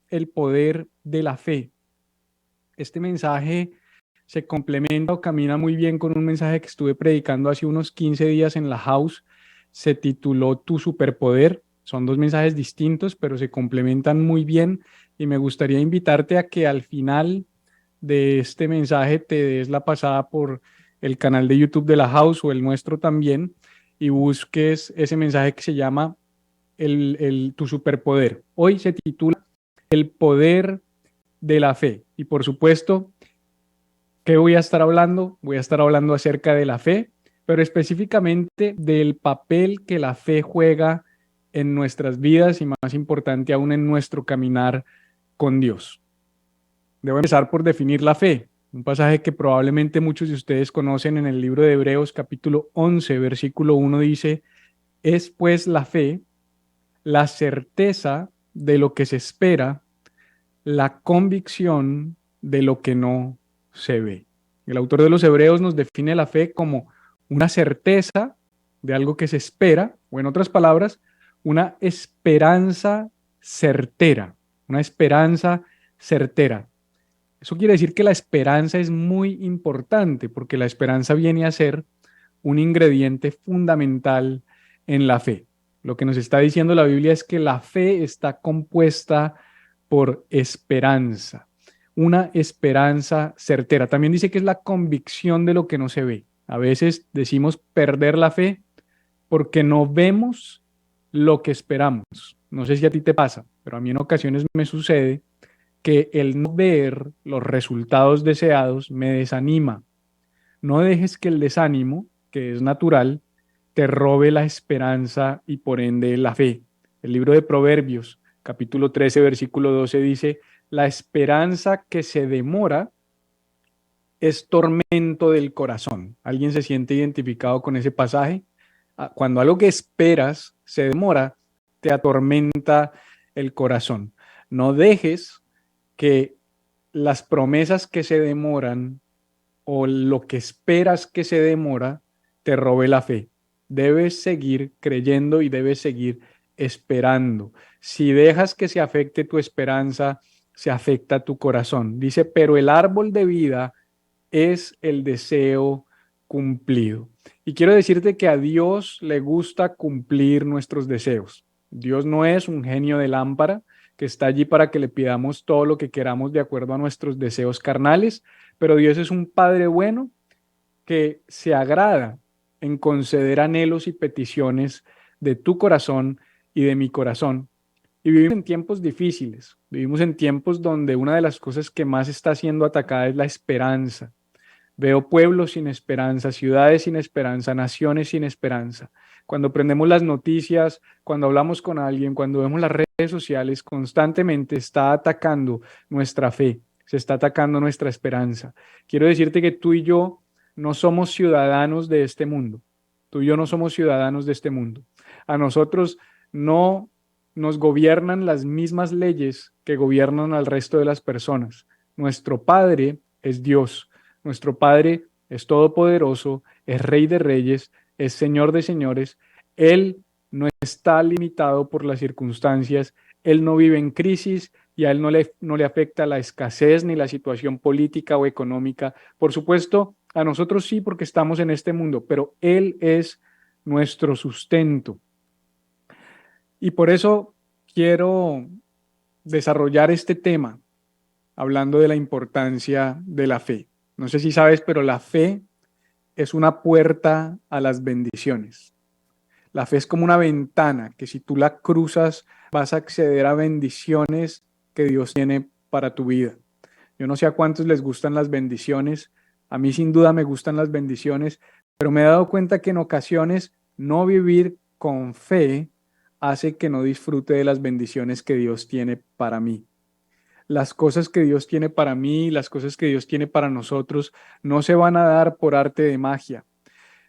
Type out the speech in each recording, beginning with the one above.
el poder de la fe. Este mensaje se complementa o camina muy bien con un mensaje que estuve predicando hace unos 15 días en la house. Se tituló Tu superpoder. Son dos mensajes distintos, pero se complementan muy bien y me gustaría invitarte a que al final de este mensaje te des la pasada por el canal de YouTube de la house o el nuestro también y busques ese mensaje que se llama Tu superpoder. Hoy se titula El poder de la fe y por supuesto, ¿qué voy a estar hablando? Voy a estar hablando acerca de la fe, pero específicamente del papel que la fe juega en nuestras vidas y más importante aún en nuestro caminar con Dios. Debo empezar por definir la fe, un pasaje que probablemente muchos de ustedes conocen en el libro de Hebreos capítulo 11, versículo 1 dice, es pues la fe, la certeza de lo que se espera, la convicción de lo que no se ve. El autor de los Hebreos nos define la fe como una certeza de algo que se espera, o en otras palabras, una esperanza certera, una esperanza certera. Eso quiere decir que la esperanza es muy importante porque la esperanza viene a ser un ingrediente fundamental en la fe. Lo que nos está diciendo la Biblia es que la fe está compuesta por esperanza, una esperanza certera. También dice que es la convicción de lo que no se ve. A veces decimos perder la fe porque no vemos lo que esperamos. No sé si a ti te pasa, pero a mí en ocasiones me sucede que el no ver los resultados deseados me desanima. No dejes que el desánimo, que es natural, te robe la esperanza y por ende la fe. El libro de Proverbios, capítulo 13, versículo 12 dice, la esperanza que se demora es tormento del corazón. ¿Alguien se siente identificado con ese pasaje? Cuando algo que esperas se demora, te atormenta el corazón. No dejes que las promesas que se demoran o lo que esperas que se demora te robe la fe. Debes seguir creyendo y debes seguir esperando. Si dejas que se afecte tu esperanza, se afecta tu corazón. Dice, pero el árbol de vida es el deseo cumplido. Y quiero decirte que a Dios le gusta cumplir nuestros deseos. Dios no es un genio de lámpara que está allí para que le pidamos todo lo que queramos de acuerdo a nuestros deseos carnales, pero Dios es un Padre bueno que se agrada en conceder anhelos y peticiones de tu corazón y de mi corazón. Y vivimos en tiempos difíciles, vivimos en tiempos donde una de las cosas que más está siendo atacada es la esperanza. Veo pueblos sin esperanza, ciudades sin esperanza, naciones sin esperanza. Cuando prendemos las noticias, cuando hablamos con alguien, cuando vemos las redes sociales, constantemente está atacando nuestra fe, se está atacando nuestra esperanza. Quiero decirte que tú y yo no somos ciudadanos de este mundo. Tú y yo no somos ciudadanos de este mundo. A nosotros no nos gobiernan las mismas leyes que gobiernan al resto de las personas. Nuestro Padre es Dios. Nuestro Padre es todopoderoso, es Rey de reyes, es Señor de señores. Él no está limitado por las circunstancias, Él no vive en crisis y a Él no le afecta la escasez ni la situación política o económica. Por supuesto, a nosotros sí porque estamos en este mundo, pero Él es nuestro sustento. Y por eso quiero desarrollar este tema hablando de la importancia de la fe. No sé si sabes, pero la fe es una puerta a las bendiciones. La fe es como una ventana que si tú la cruzas vas a acceder a bendiciones que Dios tiene para tu vida. Yo no sé a cuántos les gustan las bendiciones, a mí sin duda me gustan las bendiciones, pero me he dado cuenta que en ocasiones no vivir con fe hace que no disfrute de las bendiciones que Dios tiene para mí. Las cosas que Dios tiene para mí, las cosas que Dios tiene para nosotros, no se van a dar por arte de magia.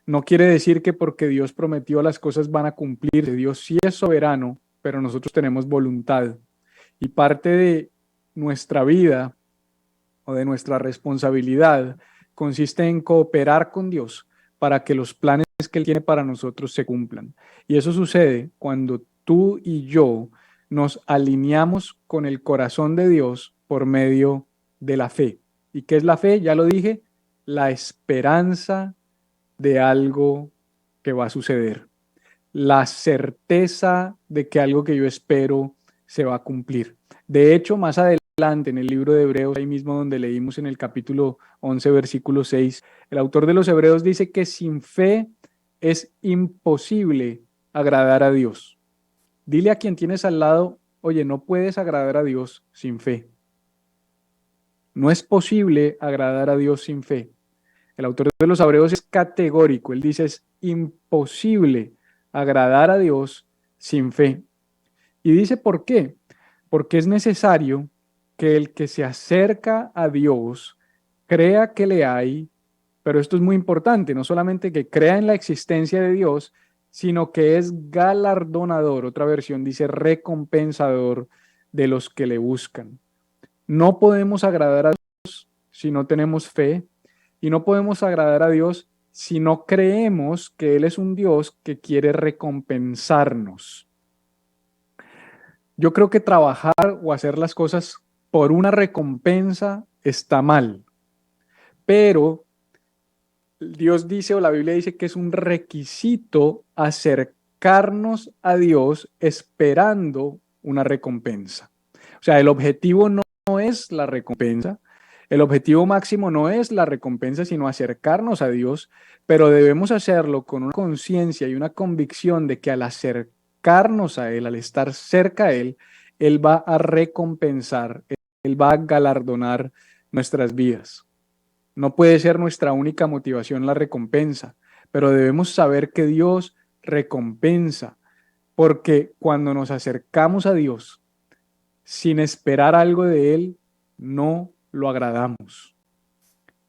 No quiere decir que porque Dios prometió las cosas van a cumplirse. Dios sí es soberano, pero nosotros tenemos voluntad. Y parte de nuestra vida o de nuestra responsabilidad consiste en cooperar con Dios para que los planes que Él tiene para nosotros se cumplan. Y eso sucede cuando tú y yo nos alineamos con el corazón de Dios por medio de la fe. ¿Y qué es la fe? Ya lo dije, la esperanza de algo que va a suceder, la certeza de que algo que yo espero se va a cumplir. De hecho, más adelante en el libro de Hebreos, ahí mismo donde leímos en el capítulo 11, versículo 6, el autor de los Hebreos dice que sin fe es imposible agradar a Dios. Dile a quien tienes al lado, oye, no puedes agradar a Dios sin fe. No es posible agradar a Dios sin fe. El autor de los Hebreos es categórico. Él dice, es imposible agradar a Dios sin fe. Y dice, ¿por qué? Porque es necesario que el que se acerca a Dios crea que le hay, pero esto es muy importante, no solamente que crea en la existencia de Dios, sino que es galardonador. Otra versión dice recompensador de los que le buscan. No podemos agradar a Dios si no tenemos fe, y no podemos agradar a Dios si no creemos que Él es un Dios que quiere recompensarnos. Yo creo que trabajar o hacer las cosas por una recompensa está mal, pero Dios dice o la Biblia dice que es un requisito acercarnos a Dios esperando una recompensa. O sea, el objetivo no es la recompensa, el objetivo máximo no es la recompensa, sino acercarnos a Dios, pero debemos hacerlo con una conciencia y una convicción de que al acercarnos a Él, al estar cerca a Él, Él va a recompensar, Él va a galardonar nuestras vidas. No puede ser nuestra única motivación la recompensa, pero debemos saber que Dios recompensa, porque cuando nos acercamos a Dios sin esperar algo de Él, no lo agradamos.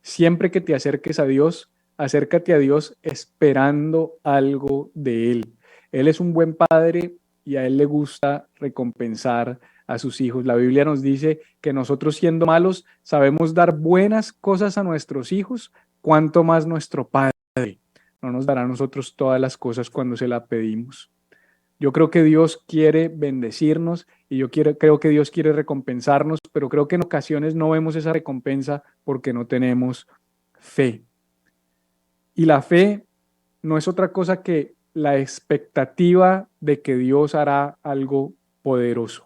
Siempre que te acerques a Dios, acércate a Dios esperando algo de Él. Él es un buen padre y a Él le gusta recompensar a sus hijos. La Biblia nos dice que nosotros siendo malos sabemos dar buenas cosas a nuestros hijos, cuanto más nuestro Padre no nos dará a nosotros todas las cosas cuando se la pedimos. Yo creo que Dios quiere bendecirnos y creo que Dios quiere recompensarnos, pero creo que en ocasiones no vemos esa recompensa porque no tenemos fe. Y la fe no es otra cosa que la expectativa de que Dios hará algo poderoso.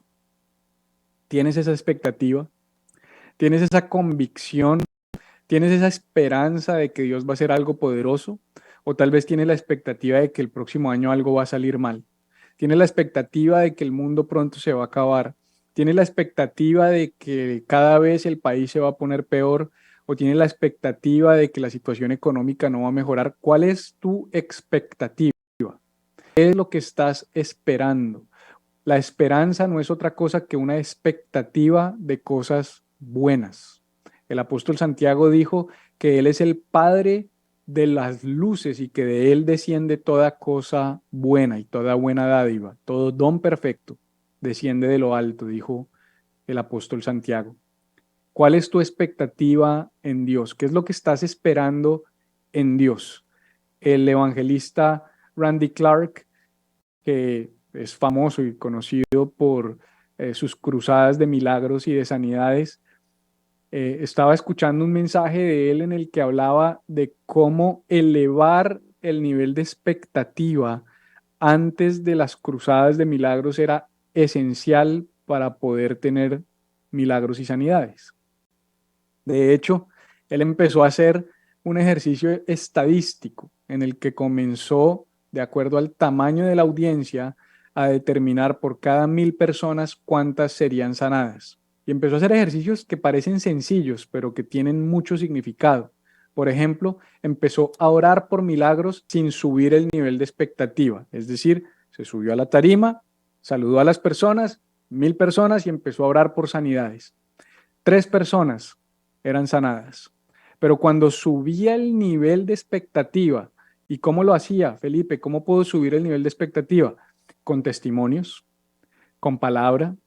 ¿Tienes esa expectativa? ¿Tienes esa convicción? ¿Tienes esa esperanza de que Dios va a hacer algo poderoso? ¿O tal vez tienes la expectativa de que el próximo año algo va a salir mal? ¿Tienes la expectativa de que el mundo pronto se va a acabar? ¿Tienes la expectativa de que cada vez el país se va a poner peor? ¿O tienes la expectativa de que la situación económica no va a mejorar? ¿Cuál es tu expectativa? ¿Qué es lo que estás esperando? La esperanza no es otra cosa que una expectativa de cosas buenas. El apóstol Santiago dijo que Él es el Padre de las luces y que de Él desciende toda cosa buena y toda buena dádiva, todo don perfecto desciende de lo alto, dijo el apóstol Santiago. ¿Cuál es tu expectativa en Dios? ¿Qué es lo que estás esperando en Dios? El evangelista Randy Clark, que es famoso y conocido por sus cruzadas de milagros y de sanidades, estaba escuchando un mensaje de él en el que hablaba de cómo elevar el nivel de expectativa antes de las cruzadas de milagros era esencial para poder tener milagros y sanidades. De hecho, él empezó a hacer un ejercicio estadístico en el que comenzó, de acuerdo al tamaño de la audiencia, a determinar por cada 1000 personas cuántas serían sanadas. Y empezó a hacer ejercicios que parecen sencillos, pero que tienen mucho significado. Por ejemplo, empezó a orar por milagros sin subir el nivel de expectativa. Es decir, se subió a la tarima, saludó a las personas, 1000 personas y empezó a orar por sanidades. 3 personas eran sanadas. Pero cuando subía el nivel de expectativa, ¿y cómo lo hacía, Felipe? ¿Cómo puedo subir el nivel de expectativa? Con testimonios, con palabra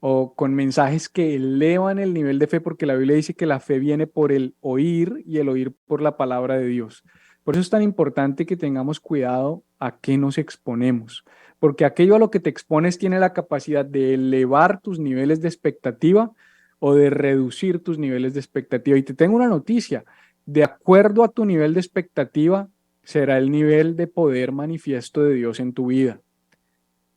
o con mensajes que elevan el nivel de fe, porque la Biblia dice que la fe viene por el oír y el oír por la palabra de Dios. Por eso es tan importante que tengamos cuidado a qué nos exponemos, porque aquello a lo que te expones tiene la capacidad de elevar tus niveles de expectativa o de reducir tus niveles de expectativa. Y te tengo una noticia, de acuerdo a tu nivel de expectativa, será el nivel de poder manifiesto de Dios en tu vida.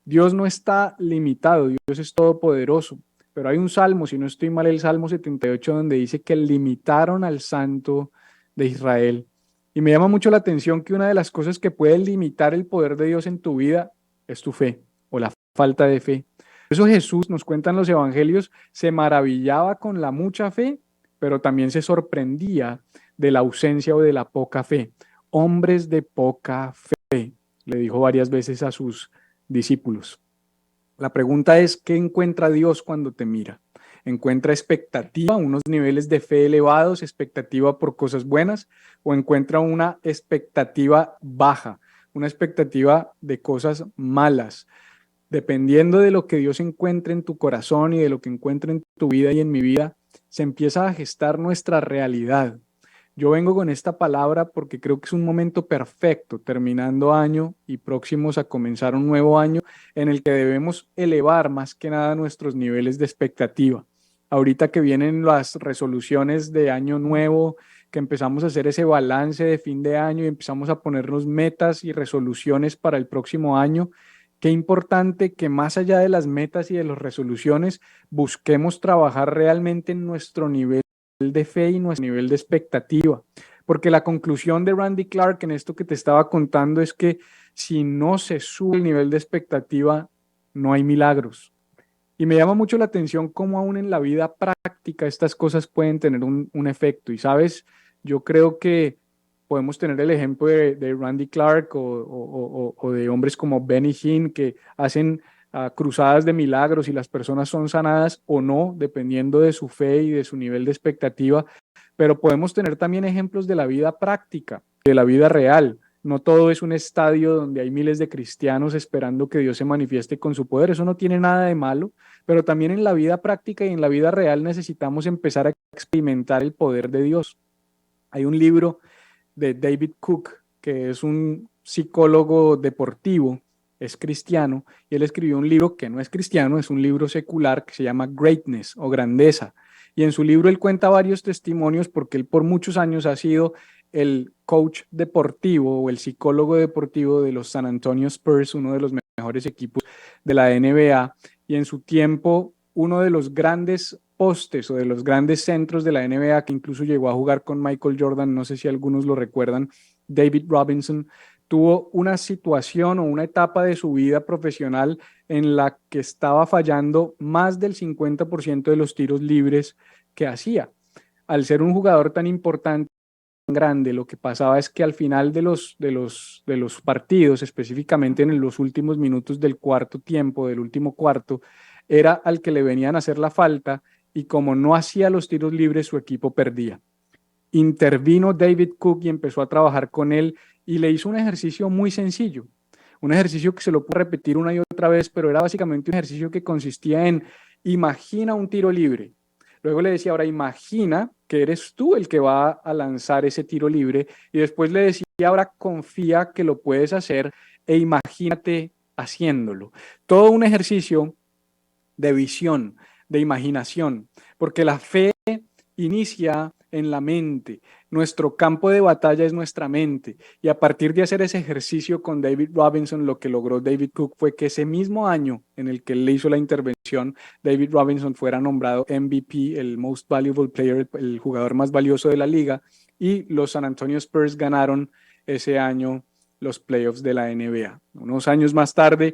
Dios no está limitado, Dios es todopoderoso, pero hay un salmo, si no estoy mal, el Salmo 78, donde dice que limitaron al Santo de Israel. Y me llama mucho la atención que una de las cosas que puede limitar el poder de Dios en tu vida es tu fe o la falta de fe. Por eso Jesús, nos cuentan los evangelios, se maravillaba con la mucha fe, pero también se sorprendía de la ausencia o de la poca fe. Hombres de poca fe, le dijo varias veces a sus discípulos. La pregunta es, ¿qué encuentra Dios cuando te mira? ¿Encuentra expectativa, unos niveles de fe elevados, expectativa por cosas buenas, o encuentra una expectativa baja, una expectativa de cosas malas? Dependiendo de lo que Dios encuentre en tu corazón y de lo que encuentre en tu vida y en mi vida, se empieza a gestar nuestra realidad. Yo vengo con esta palabra porque creo que es un momento perfecto, terminando año y próximos a comenzar un nuevo año, en el que debemos elevar más que nada nuestros niveles de expectativa. Ahorita que vienen las resoluciones de año nuevo, que empezamos a hacer ese balance de fin de año y empezamos a ponernos metas y resoluciones para el próximo año, qué importante que más allá de las metas y de las resoluciones, busquemos trabajar realmente en nuestro nivel de fe y nuestro nivel de expectativa. Porque la conclusión de Randy Clark en esto que te estaba contando es que si no se sube el nivel de expectativa, no hay milagros. Y me llama mucho la atención cómo aún en la vida práctica estas cosas pueden tener un efecto. Y sabes, yo creo que podemos tener el ejemplo de Randy Clark o de hombres como Benny Hinn que hacen cruzadas de milagros y las personas son sanadas o no, dependiendo de su fe y de su nivel de expectativa. Pero podemos tener también ejemplos de la vida práctica, de la vida real. No todo es un estadio donde hay miles de cristianos esperando que Dios se manifieste con su poder. Eso no tiene nada de malo, pero también en la vida práctica y en la vida real necesitamos empezar a experimentar el poder de Dios. Hay un libro de David Cook, que es un psicólogo deportivo, es cristiano, y él escribió un libro que no es cristiano, es un libro secular que se llama Greatness o Grandeza. Y en su libro él cuenta varios testimonios porque él por muchos años ha sido el coach deportivo o el psicólogo deportivo de los San Antonio Spurs, uno de los mejores equipos de la NBA, y en su tiempo uno de los grandes postes o de los grandes centros de la NBA, que incluso llegó a jugar con Michael Jordan, no sé si algunos lo recuerdan, David Robinson, tuvo una situación o una etapa de su vida profesional en la que estaba fallando más del 50% de los tiros libres que hacía. Al ser un jugador tan importante, grande, lo que pasaba es que al final de los partidos, específicamente en los últimos minutos del cuarto tiempo, del último cuarto, era al que le venían a hacer la falta y como no hacía los tiros libres, su equipo perdía. Intervino David Cook y empezó a trabajar con él y le hizo un ejercicio muy sencillo, un ejercicio que se lo puedo repetir una y otra vez, pero era básicamente un ejercicio que consistía en imagina un tiro libre. Luego le decía, ahora imagina que eres tú el que va a lanzar ese tiro libre y después le decía, ahora confía que lo puedes hacer e imagínate haciéndolo. Todo un ejercicio de visión, de imaginación, porque la fe inicia en la mente. Nuestro campo de batalla es nuestra mente. Y a partir de hacer ese ejercicio con David Robinson, lo que logró David Cook fue que ese mismo año en el que él le hizo la intervención, David Robinson fuera nombrado MVP, el Most Valuable Player, el jugador más valioso de la liga, y los San Antonio Spurs ganaron ese año los playoffs de la NBA. Unos años más tarde,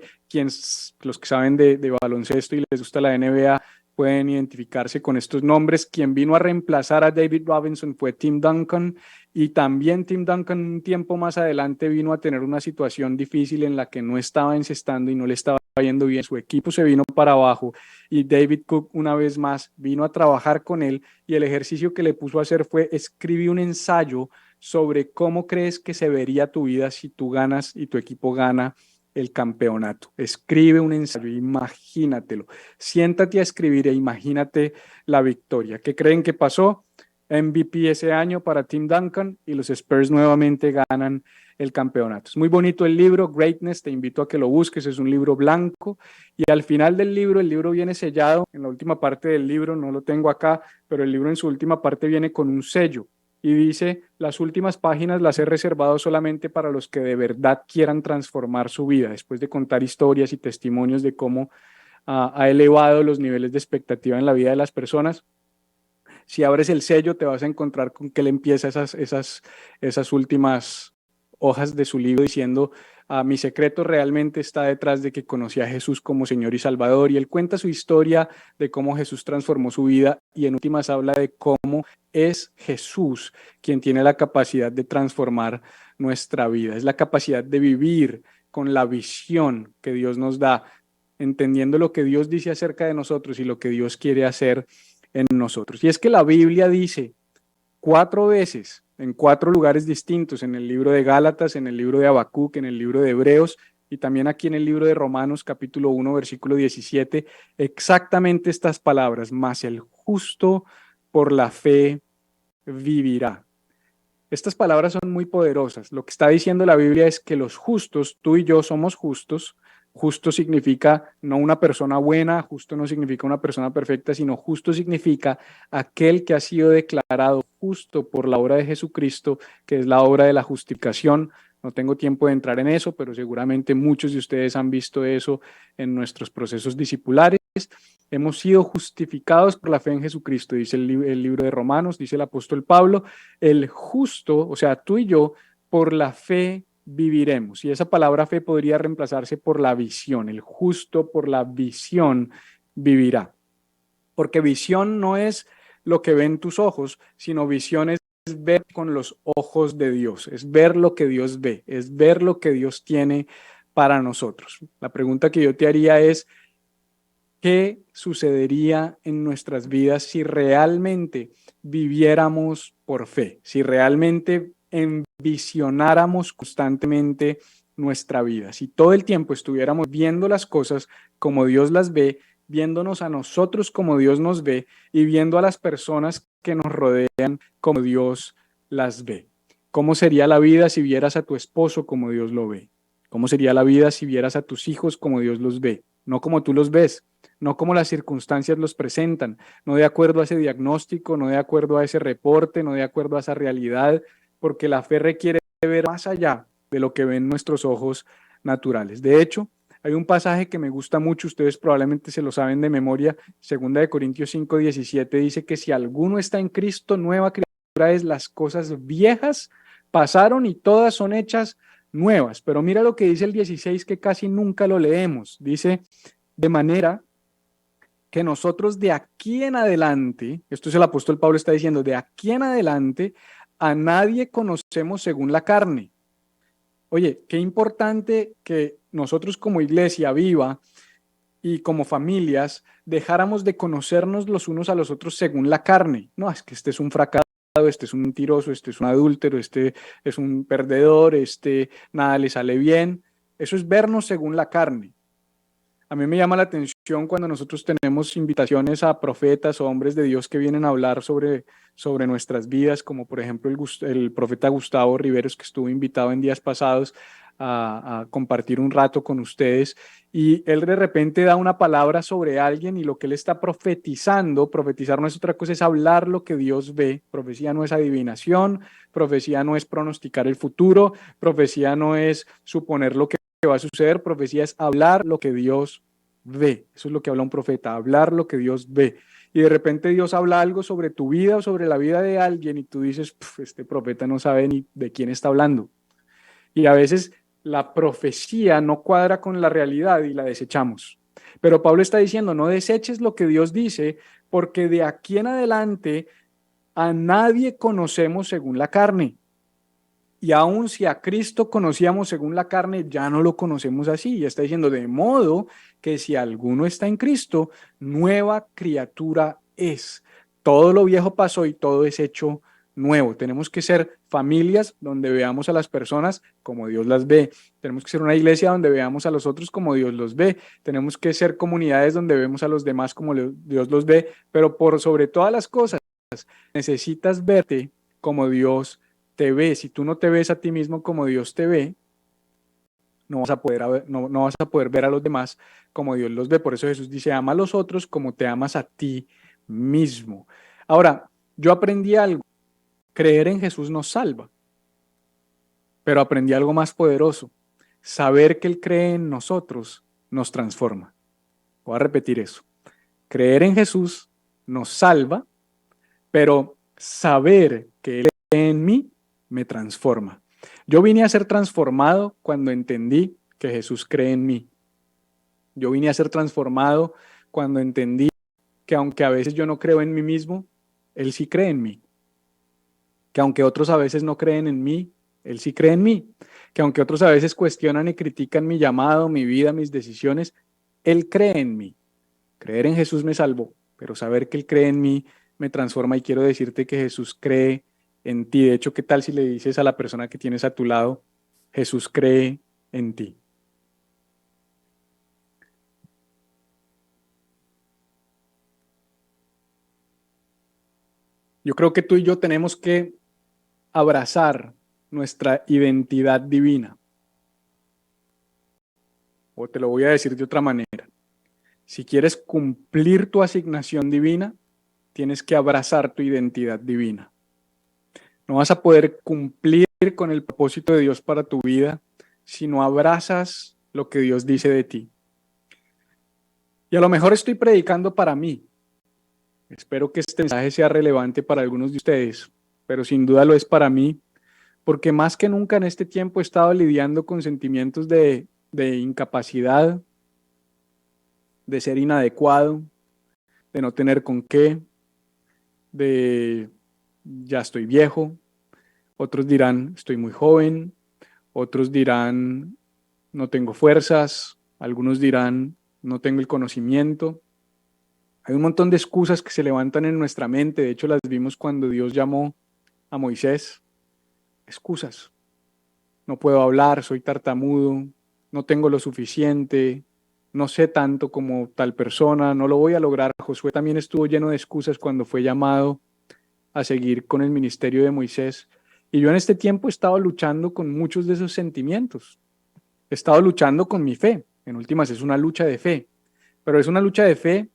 los que saben de baloncesto y les gusta la NBA pueden identificarse con estos nombres. Quien vino a reemplazar a David Robinson fue Tim Duncan, y también Tim Duncan un tiempo más adelante vino a tener una situación difícil en la que no estaba encestando y no le estaba yendo bien. Su equipo se vino para abajo y David Cook una vez más vino a trabajar con él y el ejercicio que le puso a hacer fue escribir un ensayo sobre cómo crees que se vería tu vida si tú ganas y tu equipo gana el campeonato. Escribe un ensayo, imagínatelo. Siéntate a escribir e imagínate la victoria. ¿Qué creen que pasó? MVP ese año para Tim Duncan y los Spurs nuevamente ganan el campeonato. Es muy bonito el libro, Greatness, te invito a que lo busques, es un libro blanco y al final del libro, el libro viene sellado, en la última parte del libro, no lo tengo acá, pero el libro en su última parte viene con un sello y dice, las últimas páginas las he reservado solamente para los que de verdad quieran transformar su vida, después de contar historias y testimonios de cómo ha elevado los niveles de expectativa en la vida de las personas. Si abres el sello, te vas a encontrar con que él empieza esas últimas hojas de su libro diciendo, mi secreto realmente está detrás de que conocí a Jesús como Señor y Salvador. Y él cuenta su historia de cómo Jesús transformó su vida y en últimas habla de cómo es Jesús quien tiene la capacidad de transformar nuestra vida. Es la capacidad de vivir con la visión que Dios nos da, entendiendo lo que Dios dice acerca de nosotros y lo que Dios quiere hacer en nosotros. Y es que la Biblia dice 4 veces, en 4 lugares distintos, en el libro de Gálatas, en el libro de Habacuc, en el libro de Hebreos y también aquí en el libro de Romanos, capítulo 1, versículo 17, exactamente estas palabras, mas el justo por la fe vivirá. Estas palabras son muy poderosas. Lo que está diciendo la Biblia es que los justos, tú y yo somos justos. Justo significa no una persona buena, justo no significa una persona perfecta, sino justo significa aquel que ha sido declarado justo por la obra de Jesucristo, que es la obra de la justificación. No tengo tiempo de entrar en eso, pero seguramente muchos de ustedes han visto eso en nuestros procesos discipulares. Hemos sido justificados por la fe en Jesucristo, dice el libro de Romanos, dice el apóstol Pablo, el justo, o sea, tú y yo, por la fe viviremos. Y esa palabra fe podría reemplazarse por la visión, el justo por la visión vivirá. Porque visión no es lo que ven tus ojos, sino visión es ver con los ojos de Dios, es ver lo que Dios ve, es ver lo que Dios tiene para nosotros. La pregunta que yo te haría es, ¿qué sucedería en nuestras vidas si realmente viviéramos por fe? Si realmente envisionáramos constantemente nuestra vida, si todo el tiempo estuviéramos viendo las cosas como Dios las ve, viéndonos a nosotros como Dios nos ve y viendo a las personas que nos rodean como Dios las ve. ¿Cómo sería la vida si vieras a tu esposo como Dios lo ve? ¿Cómo sería la vida si vieras a tus hijos como Dios los ve? No como tú los ves, no como las circunstancias los presentan, no de acuerdo a ese diagnóstico, no de acuerdo a ese reporte, no de acuerdo a esa realidad, porque la fe requiere ver más allá de lo que ven nuestros ojos naturales. De hecho, hay un pasaje que me gusta mucho, ustedes probablemente se lo saben de memoria, 2 Corintios 5:17 dice que si alguno está en Cristo, nueva criatura es, las cosas viejas pasaron y todas son hechas nuevas. Pero mira lo que dice el 16 que casi nunca lo leemos. Dice, de manera que nosotros de aquí en adelante, esto es el apóstol Pablo está diciendo, de aquí en adelante a nadie conocemos según la carne. Oye, qué importante que nosotros como iglesia viva y como familias dejáramos de conocernos los unos a los otros según la carne. No, es que este es un fracasado, este es un mentiroso, este es un adúltero, este es un perdedor, este nada le sale bien. Eso es vernos según la carne. A mí me llama la atención cuando nosotros tenemos invitaciones a profetas o hombres de Dios que vienen a hablar sobre nuestras vidas, como por ejemplo el profeta Gustavo Riveros, que estuvo invitado en días pasados a compartir un rato con ustedes, y él de repente da una palabra sobre alguien y lo que él está profetizando, profetizar no es otra cosa, es hablar lo que Dios ve. Profecía no es adivinación, profecía no es pronosticar el futuro, profecía no es suponer lo que va a suceder, profecía es hablar lo que Dios ve. Eso es lo que habla un profeta, hablar lo que Dios ve. Y de repente Dios habla algo sobre tu vida o sobre la vida de alguien y tú dices, este profeta no sabe ni de quién está hablando. Y a veces la profecía no cuadra con la realidad y la desechamos. Pero Pablo está diciendo, no deseches lo que Dios dice, porque de aquí en adelante a nadie conocemos según la carne. Y aun si a Cristo conocíamos según la carne, ya no lo conocemos así. Y está diciendo, de modo que si alguno está en Cristo, nueva criatura es. Todo lo viejo pasó y todo es hecho nuevo. Tenemos que ser familias donde veamos a las personas como Dios las ve. Tenemos que ser una iglesia donde veamos a los otros como Dios los ve. Tenemos que ser comunidades donde vemos a los demás como Dios los ve. Pero por sobre todas las cosas, necesitas verte como Dios te ve, si tú no te ves a ti mismo como Dios te ve, no vas a poder, no vas a poder ver a los demás como Dios los ve. Por eso Jesús dice, ama a los otros como te amas a ti mismo. Ahora, yo aprendí algo, creer en Jesús nos salva, pero aprendí algo más poderoso, saber que Él cree en nosotros nos transforma. Voy a repetir eso, creer en Jesús nos salva, pero saber que Él cree en mí me transforma. Yo vine a ser transformado cuando entendí que Jesús cree en mí. Yo vine a ser transformado cuando entendí que aunque a veces yo no creo en mí mismo, Él sí cree en mí. Que aunque otros a veces no creen en mí, Él sí cree en mí. Que aunque otros a veces cuestionan y critican mi llamado, mi vida, mis decisiones, Él cree en mí. Creer en Jesús me salvó, pero saber que Él cree en mí me transforma y quiero decirte que Jesús cree en ti. De hecho, ¿qué tal si le dices a la persona que tienes a tu lado, Jesús cree en ti? Yo creo que tú y yo tenemos que abrazar nuestra identidad divina. O te lo voy a decir de otra manera. Si quieres cumplir tu asignación divina, tienes que abrazar tu identidad divina. No vas a poder cumplir con el propósito de Dios para tu vida si no abrazas lo que Dios dice de ti. Y a lo mejor estoy predicando para mí. Espero que este mensaje sea relevante para algunos de ustedes, pero sin duda lo es para mí, porque más que nunca en este tiempo he estado lidiando con sentimientos de incapacidad, de ser inadecuado, de no tener con qué, de ya estoy viejo. Otros dirán, estoy muy joven. Otros dirán, no tengo fuerzas. Algunos dirán, no tengo el conocimiento. Hay un montón de excusas que se levantan en nuestra mente. De hecho, las vimos cuando Dios llamó a Moisés. Excusas. No puedo hablar, soy tartamudo, no tengo lo suficiente, no sé tanto como tal persona, no lo voy a lograr. Josué también estuvo lleno de excusas cuando fue llamado a seguir con el ministerio de Moisés. Y yo en este tiempo he estado luchando con muchos de esos sentimientos. He estado luchando con mi fe. En últimas es una lucha de fe. Pero es una lucha de fe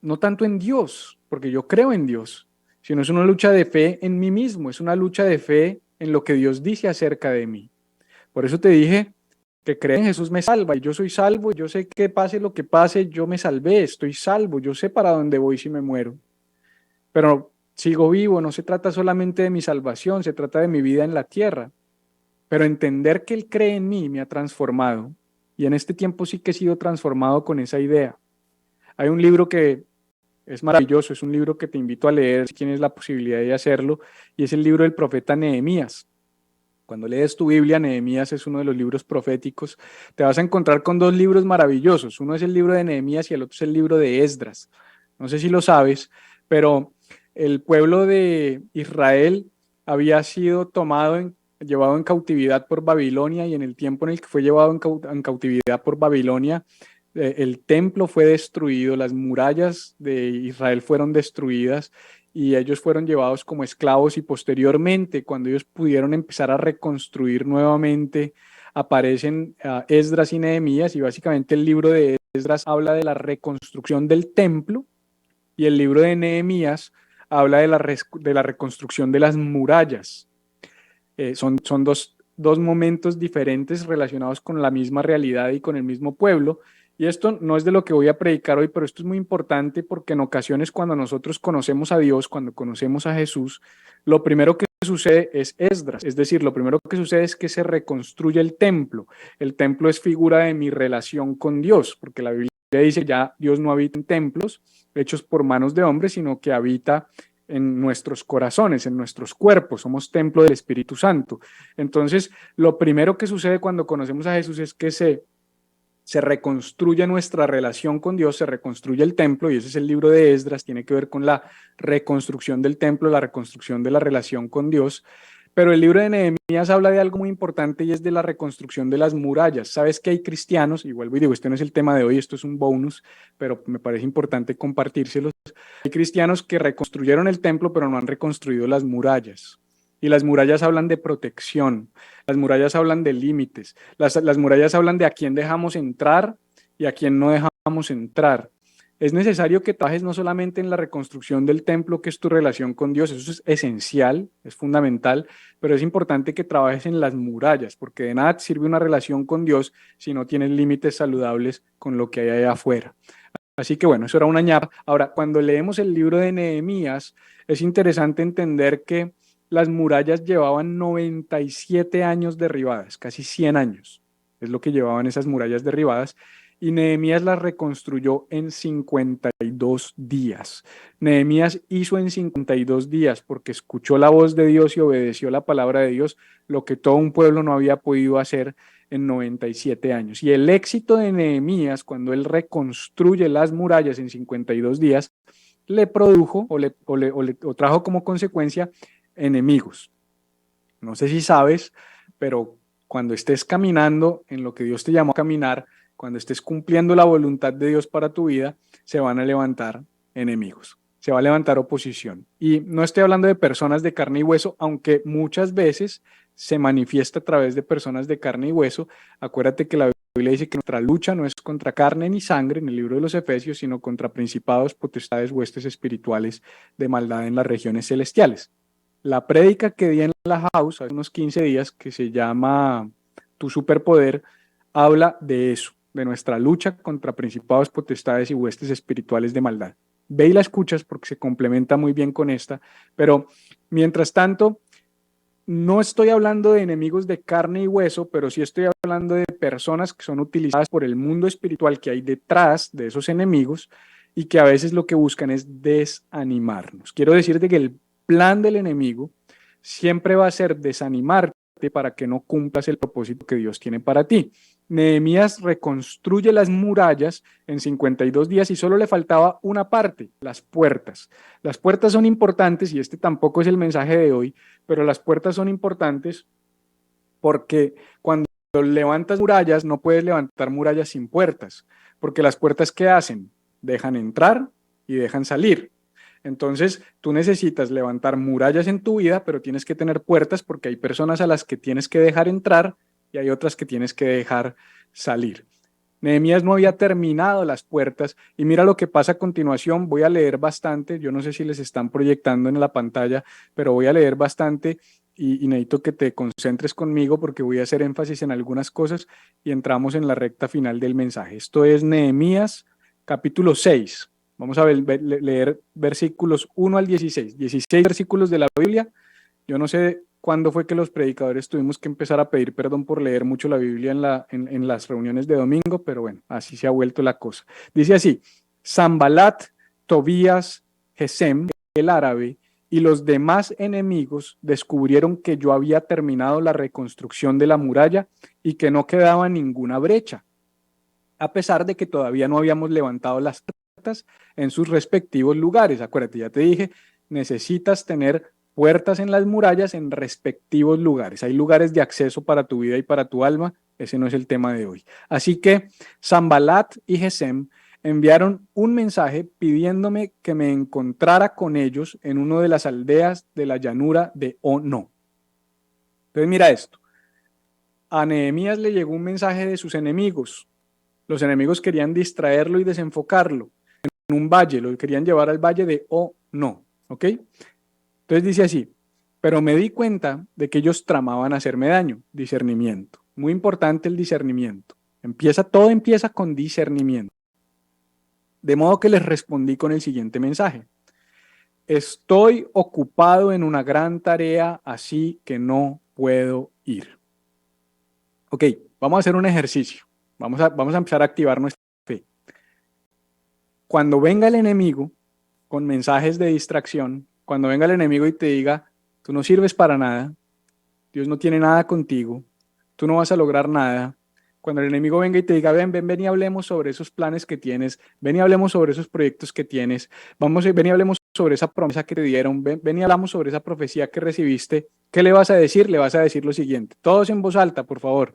no tanto en Dios, porque yo creo en Dios, sino es una lucha de fe en mí mismo. Es una lucha de fe en lo que Dios dice acerca de mí. Por eso te dije que creer en Jesús me salva y yo soy salvo. Yo sé que pase lo que pase, yo me salvé, estoy salvo. Yo sé para dónde voy si me muero. Pero sigo vivo, no se trata solamente de mi salvación, se trata de mi vida en la tierra. Pero entender que Él cree en mí me ha transformado. Y en este tiempo sí que he sido transformado con esa idea. Hay un libro que es maravilloso, es un libro que te invito a leer si tienes la posibilidad de hacerlo, y es el libro del profeta Nehemías. Cuando lees tu Biblia, Nehemías es uno de los libros proféticos. Te vas a encontrar con dos libros maravillosos. Uno es el libro de Nehemías y el otro es el libro de Esdras. No sé si lo sabes, pero el pueblo de Israel había sido llevado en cautividad por Babilonia, y en el tiempo en el que fue llevado en cautividad por Babilonia, el templo fue destruido, las murallas de Israel fueron destruidas y ellos fueron llevados como esclavos, y posteriormente, cuando ellos pudieron empezar a reconstruir nuevamente, aparecen Esdras y Nehemías, y básicamente el libro de Esdras habla de la reconstrucción del templo y el libro de Nehemías habla de la reconstrucción de las murallas. Son dos momentos diferentes relacionados con la misma realidad y con el mismo pueblo. Y esto no es de lo que voy a predicar hoy, pero esto es muy importante porque en ocasiones cuando nosotros conocemos a Dios, cuando conocemos a Jesús, lo primero que sucede es Esdras, es decir, lo primero que sucede es que se reconstruye el templo. El templo es figura de mi relación con Dios, porque la Biblia dice ya Dios no habita en templos hechos por manos de hombres, sino que habita en nuestros corazones, en nuestros cuerpos, somos templo del Espíritu Santo. Entonces, lo primero que sucede cuando conocemos a Jesús es que se reconstruye nuestra relación con Dios, se reconstruye el templo, y ese es el libro de Esdras, tiene que ver con la reconstrucción del templo, la reconstrucción de la relación con Dios. Pero el libro de Nehemías habla de algo muy importante y es de la reconstrucción de las murallas. Sabes que hay cristianos, y vuelvo y digo, este no es el tema de hoy, esto es un bonus, pero me parece importante compartírselos. Hay cristianos que reconstruyeron el templo, pero no han reconstruido las murallas. Y las murallas hablan de protección, las murallas hablan de límites, las murallas hablan de a quién dejamos entrar y a quién no dejamos entrar. Es necesario que trabajes no solamente en la reconstrucción del templo, que es tu relación con Dios, eso es esencial, es fundamental, pero es importante que trabajes en las murallas, porque de nada te sirve una relación con Dios si no tienes límites saludables con lo que hay allá afuera. Así que bueno, eso era una ñapa. Ahora, cuando leemos el libro de Nehemías, es interesante entender que las murallas llevaban 97 años derribadas, casi 100 años, es lo que llevaban esas murallas derribadas, y Nehemías las reconstruyó en 52 días. Nehemías hizo en 52 días porque escuchó la voz de Dios y obedeció la palabra de Dios, lo que todo un pueblo no había podido hacer en 97 años. Y el éxito de Nehemías, cuando él reconstruye las murallas en 52 días, le produjo o trajo como consecuencia enemigos. No sé si sabes, pero cuando estés caminando en lo que Dios te llamó a caminar, cuando estés cumpliendo la voluntad de Dios para tu vida, se van a levantar enemigos, se va a levantar oposición. Y no estoy hablando de personas de carne y hueso, aunque muchas veces se manifiesta a través de personas de carne y hueso. Acuérdate que la Biblia dice que nuestra lucha no es contra carne ni sangre en el libro de los Efesios, sino contra principados, potestades, huestes espirituales de maldad en las regiones celestiales. La prédica que di en la house hace unos 15 días, que se llama Tu superpoder, habla de eso, de nuestra lucha contra principados, potestades y huestes espirituales de maldad. Ve y la escuchas porque se complementa muy bien con esta, pero mientras tanto, no estoy hablando de enemigos de carne y hueso, pero sí estoy hablando de personas que son utilizadas por el mundo espiritual que hay detrás de esos enemigos y que a veces lo que buscan es desanimarnos. Quiero decirte que el plan del enemigo siempre va a ser desanimarte para que no cumplas el propósito que Dios tiene para ti. Nehemías reconstruye las murallas en 52 días y solo le faltaba una parte, las puertas. Las puertas son importantes y este tampoco es el mensaje de hoy, pero las puertas son importantes porque cuando levantas murallas no puedes levantar murallas sin puertas, porque las puertas ¿qué hacen? Dejan entrar y dejan salir. Entonces, tú necesitas levantar murallas en tu vida, pero tienes que tener puertas porque hay personas a las que tienes que dejar entrar y hay otras que tienes que dejar salir. Nehemías no había terminado las puertas y mira lo que pasa a continuación. Voy a leer bastante, yo no sé si les están proyectando en la pantalla, pero voy a leer bastante y necesito que te concentres conmigo porque voy a hacer énfasis en algunas cosas y entramos en la recta final del mensaje. Esto es Nehemías capítulo 6. Vamos a leer versículos 1 al 16. 16 versículos de la Biblia. Yo no sé cuándo fue que los predicadores tuvimos que empezar a pedir perdón por leer mucho la Biblia en las reuniones de domingo, pero bueno, así se ha vuelto la cosa. Dice así: Sanbalat, Tobías, Gesem, el árabe, y los demás enemigos descubrieron que yo había terminado la reconstrucción de la muralla y que no quedaba ninguna brecha, a pesar de que todavía no habíamos levantado las puertas en sus respectivos lugares. Acuérdate, ya te dije, necesitas tener puertas en las murallas en respectivos lugares. Hay lugares de acceso para tu vida y para tu alma. Ese no es el tema de hoy. Así que Sanbalat y Gesem enviaron un mensaje pidiéndome que me encontrara con ellos en una de las aldeas de la llanura de Ono. Entonces mira esto. A Nehemías le llegó un mensaje de sus enemigos. Los enemigos querían distraerlo y desenfocarlo en un valle, lo querían llevar al valle de Ono, ¿ok? Entonces dice así: pero me di cuenta de que ellos tramaban hacerme daño. Discernimiento. Muy importante el discernimiento. Todo empieza con discernimiento. De modo que les respondí con el siguiente mensaje: estoy ocupado en una gran tarea, así que no puedo ir. Ok, vamos a hacer un ejercicio. Vamos a empezar a activar nuestra fe. Cuando venga el enemigo con mensajes de distracción, cuando venga el enemigo y te diga, tú no sirves para nada, Dios no tiene nada contigo, tú no vas a lograr nada. Cuando el enemigo venga y te diga, ven y hablemos sobre esos planes que tienes, ven y hablemos sobre esos proyectos que tienes, ven y hablemos sobre esa promesa que te dieron, ven y hablamos sobre esa profecía que recibiste, ¿Qué le vas a decir? Le vas a decir lo siguiente. Todos en voz alta, por favor.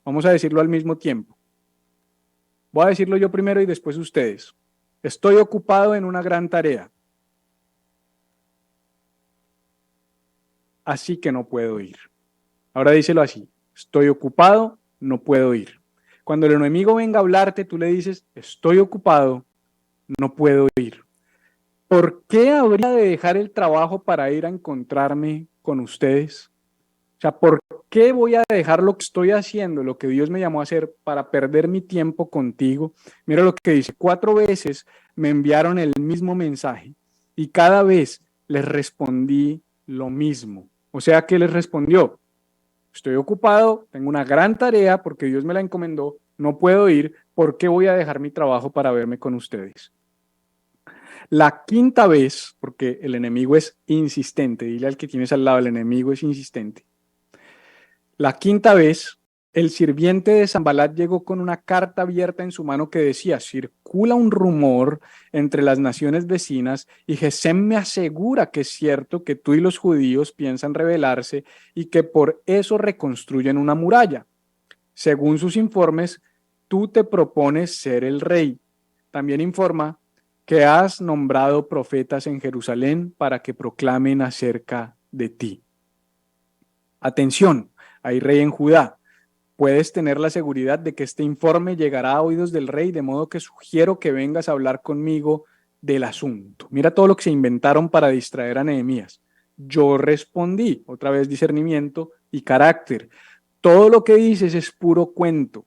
Vamos a decirlo al mismo tiempo. Voy a decirlo yo primero y después ustedes. Estoy ocupado en una gran tarea, así que no puedo ir. Ahora díselo así. Estoy ocupado, no puedo ir. Cuando el enemigo venga a hablarte, tú le dices, estoy ocupado, no puedo ir. ¿Por qué habría de dejar el trabajo para ir a encontrarme con ustedes? O sea, ¿por qué voy a dejar lo que estoy haciendo, lo que Dios me llamó a hacer, para perder mi tiempo contigo? Mira lo que dice, 4 veces me enviaron el mismo mensaje y cada vez les respondí lo mismo. O sea, ¿qué les respondió? Estoy ocupado, tengo una gran tarea porque Dios me la encomendó, no puedo ir, ¿por qué voy a dejar mi trabajo para verme con ustedes? La quinta vez, porque el enemigo es insistente, dile al que tienes al lado, el enemigo es insistente. La quinta vez, el sirviente de Sanbalat llegó con una carta abierta en su mano que decía, circula un rumor entre las naciones vecinas y Gesem me asegura que es cierto que tú y los judíos piensan rebelarse y que por eso reconstruyen una muralla. Según sus informes, tú te propones ser el rey. También informa que has nombrado profetas en Jerusalén para que proclamen acerca de ti. Atención, hay rey en Judá. Puedes tener la seguridad de que este informe llegará a oídos del rey, de modo que sugiero que vengas a hablar conmigo del asunto. Mira todo lo que se inventaron para distraer a Nehemías. Yo respondí, otra vez discernimiento y carácter. Todo lo que dices es puro cuento.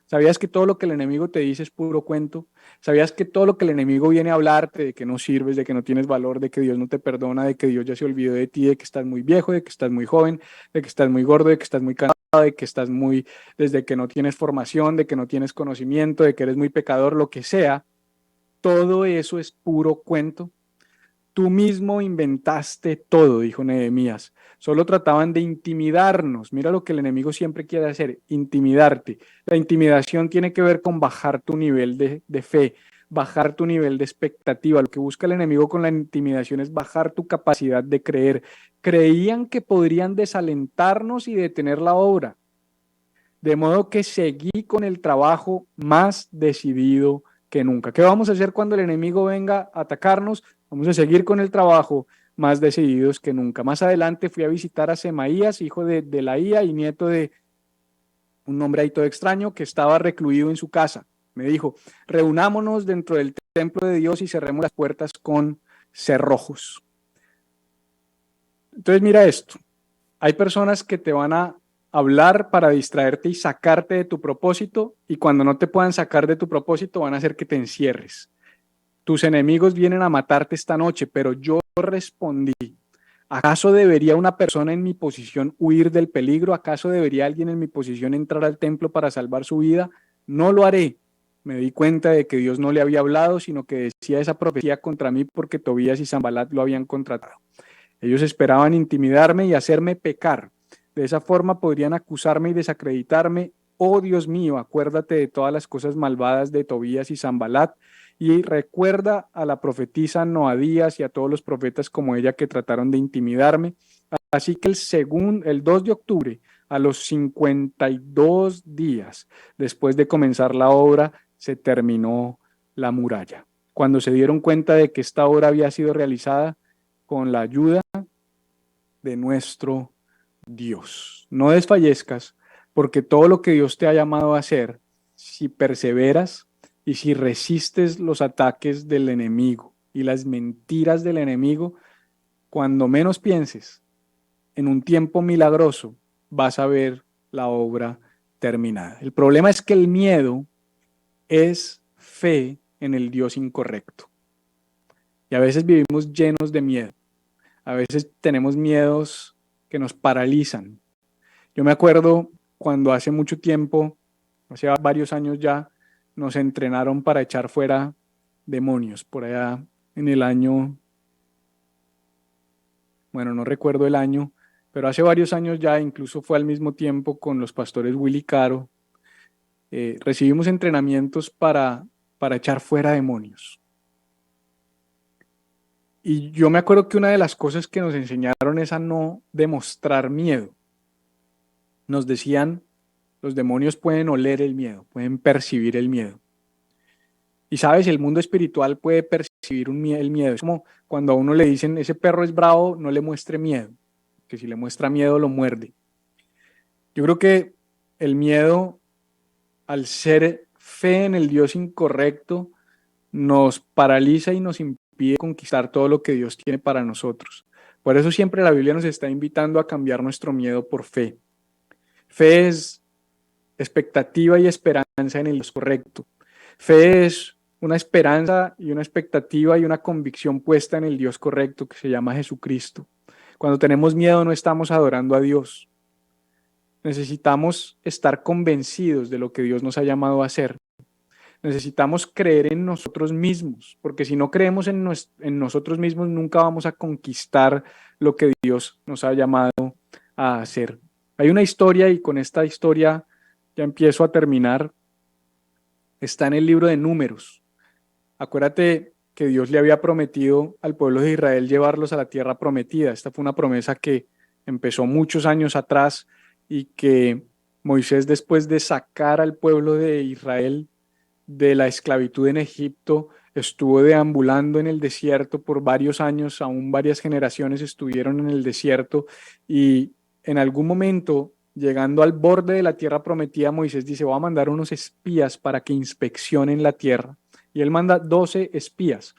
¿Sabías que todo lo que el enemigo te dice es puro cuento? ¿Sabías que todo lo que el enemigo viene a hablarte de que no sirves, de que no tienes valor, de que Dios no te perdona, de que Dios ya se olvidó de ti, de que estás muy viejo, de que estás muy joven, de que estás muy gordo, de que estás muy cansado, de que estás muy, desde que no tienes formación, de que no tienes conocimiento, de que eres muy pecador, lo que sea? Todo eso es puro cuento. Tú mismo inventaste todo, dijo Nehemías. Solo trataban de intimidarnos. Mira lo que el enemigo siempre quiere hacer, intimidarte. La intimidación tiene que ver con bajar tu nivel de fe, bajar tu nivel de expectativa. Lo que busca el enemigo con la intimidación es bajar tu capacidad de creer. Creían que podrían desalentarnos y detener la obra. De modo que seguí con el trabajo más decidido que nunca. ¿Qué vamos a hacer cuando el enemigo venga a atacarnos? Vamos a seguir con el trabajo más decididos que nunca. Más adelante fui a visitar a Semaías, hijo de Delaía y nieto de un hombre ahí todo extraño que estaba recluido en su casa. Me dijo, reunámonos dentro del templo de Dios y cerremos las puertas con cerrojos. Entonces mira esto, hay personas que te van a hablar para distraerte y sacarte de tu propósito, y cuando no te puedan sacar de tu propósito van a hacer que te encierres. Tus enemigos vienen a matarte esta noche, pero yo respondí, ¿acaso debería una persona en mi posición huir del peligro? ¿Acaso debería alguien en mi posición entrar al templo para salvar su vida? No lo haré. Me di cuenta de que Dios no le había hablado, sino que decía esa profecía contra mí porque Tobías y Sanbalat lo habían contratado. Ellos esperaban intimidarme y hacerme pecar. De esa forma podrían acusarme y desacreditarme. Oh Dios mío, acuérdate de todas las cosas malvadas de Tobías y Sanbalat y recuerda a la profetisa Noadías y a todos los profetas como ella que trataron de intimidarme. Así que el 2 de octubre, a los 52 días después de comenzar la obra, se terminó la muralla. Cuando se dieron cuenta de que esta obra había sido realizada con la ayuda de nuestro Dios. No desfallezcas, porque todo lo que Dios te ha llamado a hacer, si perseveras y si resistes los ataques del enemigo y las mentiras del enemigo, cuando menos pienses, en un tiempo milagroso, vas a ver la obra terminada. El problema es que el miedo es fe en el Dios incorrecto. Y a veces vivimos llenos de miedo. A veces tenemos miedos que nos paralizan. Yo me acuerdo cuando hace mucho tiempo, hace varios años ya, nos entrenaron para echar fuera demonios, por allá en el año, bueno, no recuerdo el año, pero hace varios años ya, incluso fue al mismo tiempo con los pastores Willy Caro, recibimos entrenamientos para echar fuera demonios. Y yo me acuerdo que una de las cosas que nos enseñaron es a no demostrar miedo. Nos decían, los demonios pueden oler el miedo, pueden percibir el miedo. Y sabes, el mundo espiritual puede percibir el miedo. Es como cuando a uno le dicen, ese perro es bravo, no le muestre miedo, que si le muestra miedo lo muerde. Yo creo que el miedo, al ser fe en el Dios incorrecto, nos paraliza y nos impide conquistar todo lo que Dios tiene para nosotros. Por eso siempre la Biblia nos está invitando a cambiar nuestro miedo por fe. Fe es expectativa y esperanza en el Dios correcto. Fe es una esperanza y una expectativa y una convicción puesta en el Dios correcto que se llama Jesucristo. Cuando tenemos miedo no estamos adorando a Dios. Necesitamos estar convencidos de lo que Dios nos ha llamado a hacer. Necesitamos creer en nosotros mismos, porque si no creemos en nosotros mismos nunca vamos a conquistar lo que Dios nos ha llamado a hacer. Hay una historia y con esta historia ya empiezo a terminar. Está en el libro de Números. Acuérdate que Dios le había prometido al pueblo de Israel llevarlos a la tierra prometida. Esta fue una promesa que empezó muchos años atrás y que Moisés, después de sacar al pueblo de Israel de la esclavitud en Egipto, estuvo deambulando en el desierto por varios años, aún varias generaciones estuvieron en el desierto, y en algún momento, llegando al borde de la tierra prometida, Moisés dice, voy a mandar unos espías para que inspeccionen la tierra. Y él manda 12 espías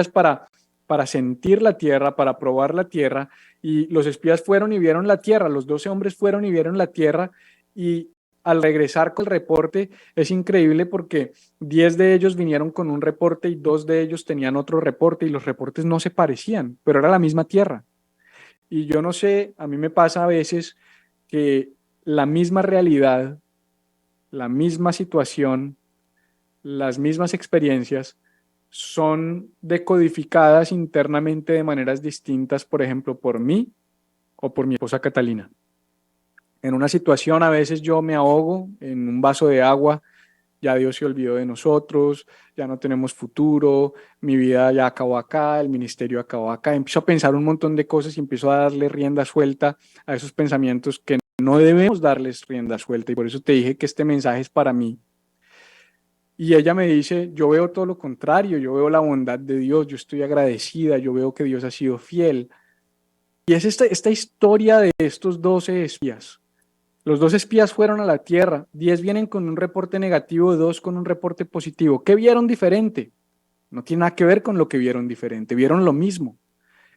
para sentir la tierra, para probar la tierra, y los espías fueron y vieron la tierra, los 12 hombres fueron y vieron la tierra, y al regresar con el reporte es increíble porque 10 de ellos vinieron con un reporte y 2 de ellos tenían otro reporte y los reportes no se parecían, pero era la misma tierra. Y yo no sé, a mí me pasa a veces que la misma realidad, la misma situación, las mismas experiencias son decodificadas internamente de maneras distintas, por ejemplo, por mí o por mi esposa Catalina. En una situación a veces yo me ahogo en un vaso de agua, ya Dios se olvidó de nosotros, ya no tenemos futuro, mi vida ya acabó acá, el ministerio acabó acá. Empiezo a pensar un montón de cosas y empiezo a darle rienda suelta a esos pensamientos que no debemos darles rienda suelta. Y por eso te dije que este mensaje es para mí. Y ella me dice, yo veo todo lo contrario, yo veo la bondad de Dios, yo estoy agradecida, yo veo que Dios ha sido fiel. Y es esta historia de estos 12 espías. Los 2 espías fueron a la tierra, 10 vienen con un reporte negativo, 2 con un reporte positivo. ¿Qué vieron diferente? No tiene nada que ver con lo que vieron diferente, vieron lo mismo.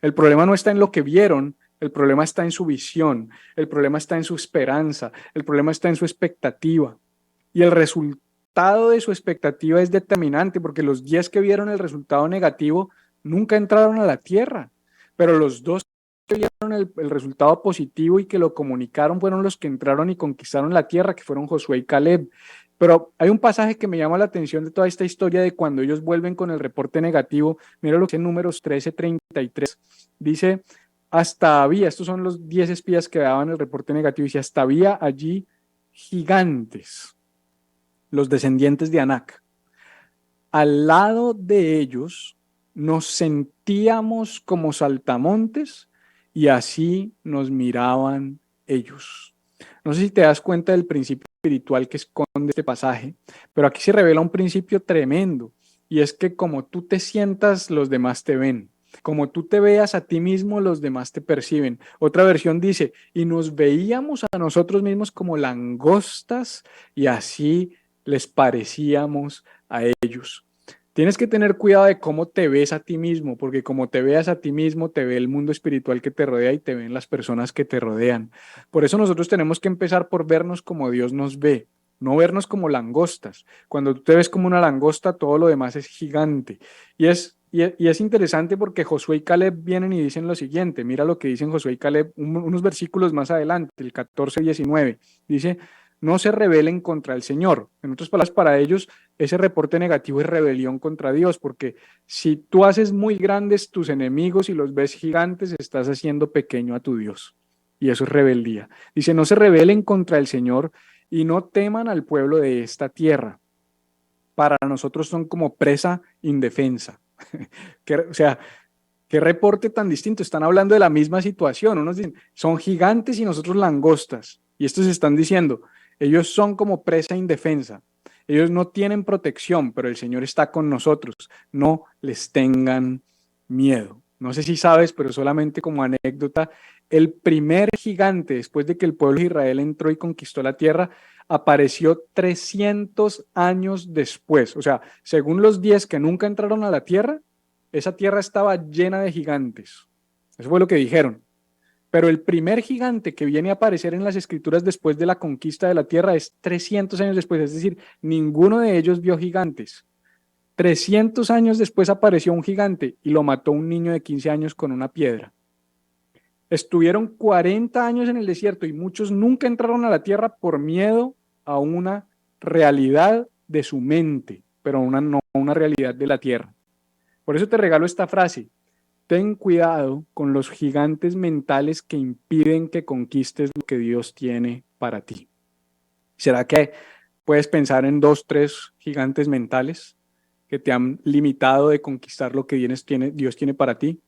El problema no está en lo que vieron, el problema está en su visión, el problema está en su esperanza, el problema está en su expectativa. Y el resultado de su expectativa es determinante, porque los 10 que vieron el resultado negativo nunca entraron a la tierra, pero los 2 que vieron el resultado positivo y que lo comunicaron fueron los que entraron y conquistaron la tierra, que fueron Josué y Caleb. Pero hay un pasaje que me llama la atención de toda esta historia de cuando ellos vuelven con el reporte negativo. Mira lo que en Números 13:33 dice, hasta había, estos son los 10 espías que daban el reporte negativo, dice, hasta había allí gigantes, los descendientes de Anac. Al lado de ellos nos sentíamos como saltamontes y así nos miraban ellos. No sé si te das cuenta del principio espiritual que esconde este pasaje, pero aquí se revela un principio tremendo, y es que como tú te sientas, los demás te ven. Como tú te veas a ti mismo, los demás te perciben. Otra versión dice, y nos veíamos a nosotros mismos como langostas y así les parecíamos a ellos. Tienes que tener cuidado de cómo te ves a ti mismo, porque como te veas a ti mismo, te ve el mundo espiritual que te rodea y te ven las personas que te rodean. Por eso nosotros tenemos que empezar por vernos como Dios nos ve, no vernos como langostas. Cuando tú te ves como una langosta, todo lo demás es gigante. Y es interesante porque Josué y Caleb vienen y dicen lo siguiente. Mira lo que dicen Josué y Caleb unos versículos más adelante, el 14-19. Dice, no se rebelen contra el Señor. En otras palabras, para ellos ese reporte negativo es rebelión contra Dios, porque si tú haces muy grandes tus enemigos y los ves gigantes, estás haciendo pequeño a tu Dios. Y eso es rebeldía. Dice, no se rebelen contra el Señor y no teman al pueblo de esta tierra. Para nosotros son como presa indefensa. O sea, ¿Qué reporte tan distinto? Están hablando de la misma situación. Unos dicen, son gigantes y nosotros langostas. Y estos están diciendo, ellos son como presa indefensa. Ellos no tienen protección, pero el Señor está con nosotros. No les tengan miedo. No sé si sabes, pero solamente como anécdota, el primer gigante, después de que el pueblo de Israel entró y conquistó la tierra, apareció 300 años después. O sea, según los 10 que nunca entraron a la tierra, esa tierra estaba llena de gigantes. Eso fue lo que dijeron. Pero el primer gigante que viene a aparecer en las escrituras después de la conquista de la tierra es 300 años después. Es decir, ninguno de ellos vio gigantes. 300 años después apareció un gigante y lo mató un niño de 15 años con una piedra. Estuvieron 40 años en el desierto y muchos nunca entraron a la tierra por miedo a una realidad de su mente, pero no una realidad de la tierra. Por eso te regalo esta frase: ten cuidado con los gigantes mentales que impiden que conquistes lo que Dios tiene para ti. ¿Será que puedes pensar en 2, 3 gigantes mentales que te han limitado de conquistar lo que Dios tiene para ti?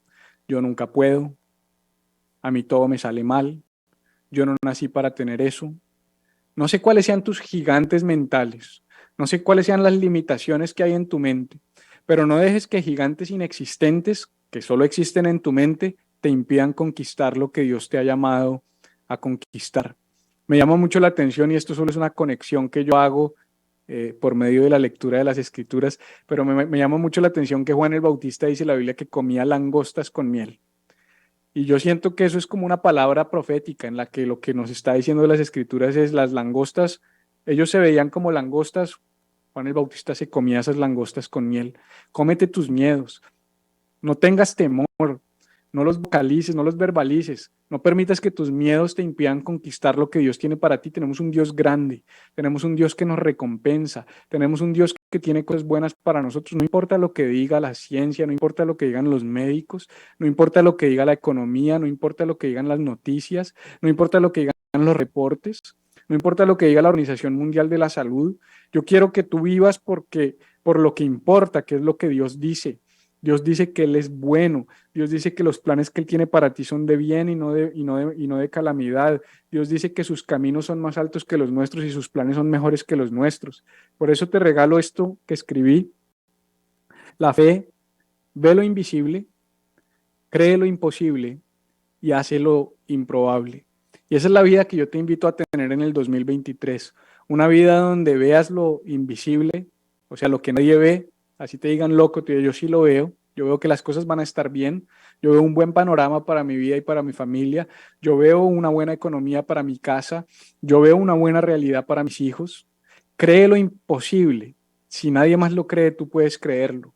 Yo nunca puedo, a mí todo me sale mal, yo no nací para tener eso. No sé cuáles sean tus gigantes mentales, no sé cuáles sean las limitaciones que hay en tu mente, pero no dejes que gigantes inexistentes que solo existen en tu mente te impidan conquistar lo que Dios te ha llamado a conquistar. Me llama mucho la atención, y esto solo es una conexión que yo hago por medio de la lectura de las escrituras, pero me llama mucho la atención que Juan el Bautista dice en la Biblia que comía langostas con miel. Y yo siento que eso es como una palabra profética en la que lo que nos está diciendo las escrituras es las langostas. Ellos se veían como langostas. Juan el Bautista se comía esas langostas con miel. Cómete tus miedos. No tengas temor. No los vocalices, no los verbalices. No permitas que tus miedos te impidan conquistar lo que Dios tiene para ti. Tenemos un Dios grande. Tenemos un Dios que nos recompensa. Tenemos un Dios que tiene cosas buenas para nosotros. No importa lo que diga la ciencia, no importa lo que digan los médicos, no importa lo que diga la economía, no importa lo que digan las noticias, no importa lo que digan los reportes, no importa lo que diga la Organización Mundial de la Salud. Yo quiero que tú vivas por lo que importa, que es lo que Dios dice. Dios dice que Él es bueno. Dios dice que los planes que Él tiene para ti son de bien y no de calamidad. Dios dice que sus caminos son más altos que los nuestros y sus planes son mejores que los nuestros. Por eso te regalo esto que escribí. La fe ve lo invisible, cree lo imposible y hace lo improbable. Y esa es la vida que yo te invito a tener en el 2023. Una vida donde veas lo invisible, o sea, lo que nadie ve. Así te digan loco, yo sí lo veo. Yo veo que las cosas van a estar bien. Yo veo un buen panorama para mi vida y para mi familia. Yo veo una buena economía para mi casa. Yo veo una buena realidad para mis hijos. Cree lo imposible. Si nadie más lo cree, tú puedes creerlo.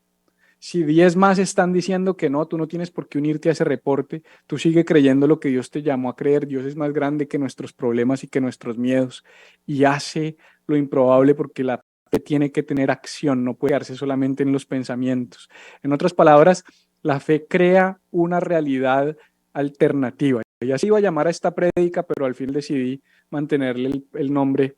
Si 10 más están diciendo que no, tú no tienes por qué unirte a ese reporte. Tú sigue creyendo lo que Dios te llamó a creer. Dios es más grande que nuestros problemas y que nuestros miedos. Y hace lo improbable porque la fe tiene que tener acción, no puede quedarse solamente en los pensamientos. En otras palabras, la fe crea una realidad alternativa. Y así iba a llamar a esta prédica, pero al fin decidí mantenerle el nombre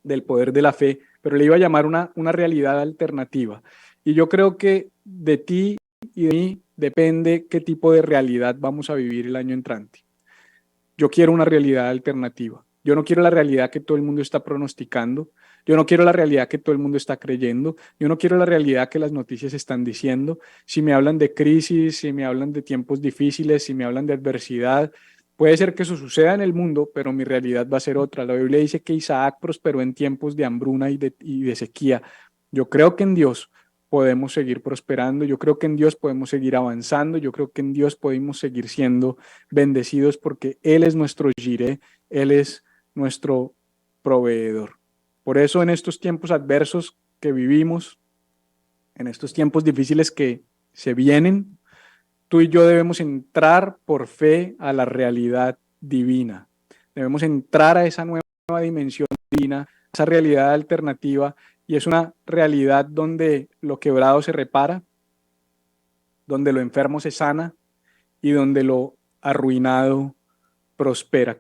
del poder de la fe, pero le iba a llamar una realidad alternativa. Y yo creo que de ti y de mí depende qué tipo de realidad vamos a vivir el año entrante. Yo quiero una realidad alternativa. Yo no quiero la realidad que todo el mundo está pronosticando. Yo no quiero la realidad que todo el mundo está creyendo. Yo no quiero la realidad que las noticias están diciendo. Si me hablan de crisis, si me hablan de tiempos difíciles, si me hablan de adversidad, puede ser que eso suceda en el mundo, pero mi realidad va a ser otra. La Biblia dice que Isaac prosperó en tiempos de hambruna y de sequía. Yo creo que en Dios podemos seguir prosperando, yo creo que en Dios podemos seguir avanzando, yo creo que en Dios podemos seguir siendo bendecidos porque Él es nuestro Jireh, Él es nuestro proveedor. Por eso en estos tiempos adversos que vivimos, en estos tiempos difíciles que se vienen, tú y yo debemos entrar por fe a la realidad divina. Debemos entrar a esa nueva dimensión divina, esa realidad alternativa, y es una realidad donde lo quebrado se repara, donde lo enfermo se sana y donde lo arruinado prospera.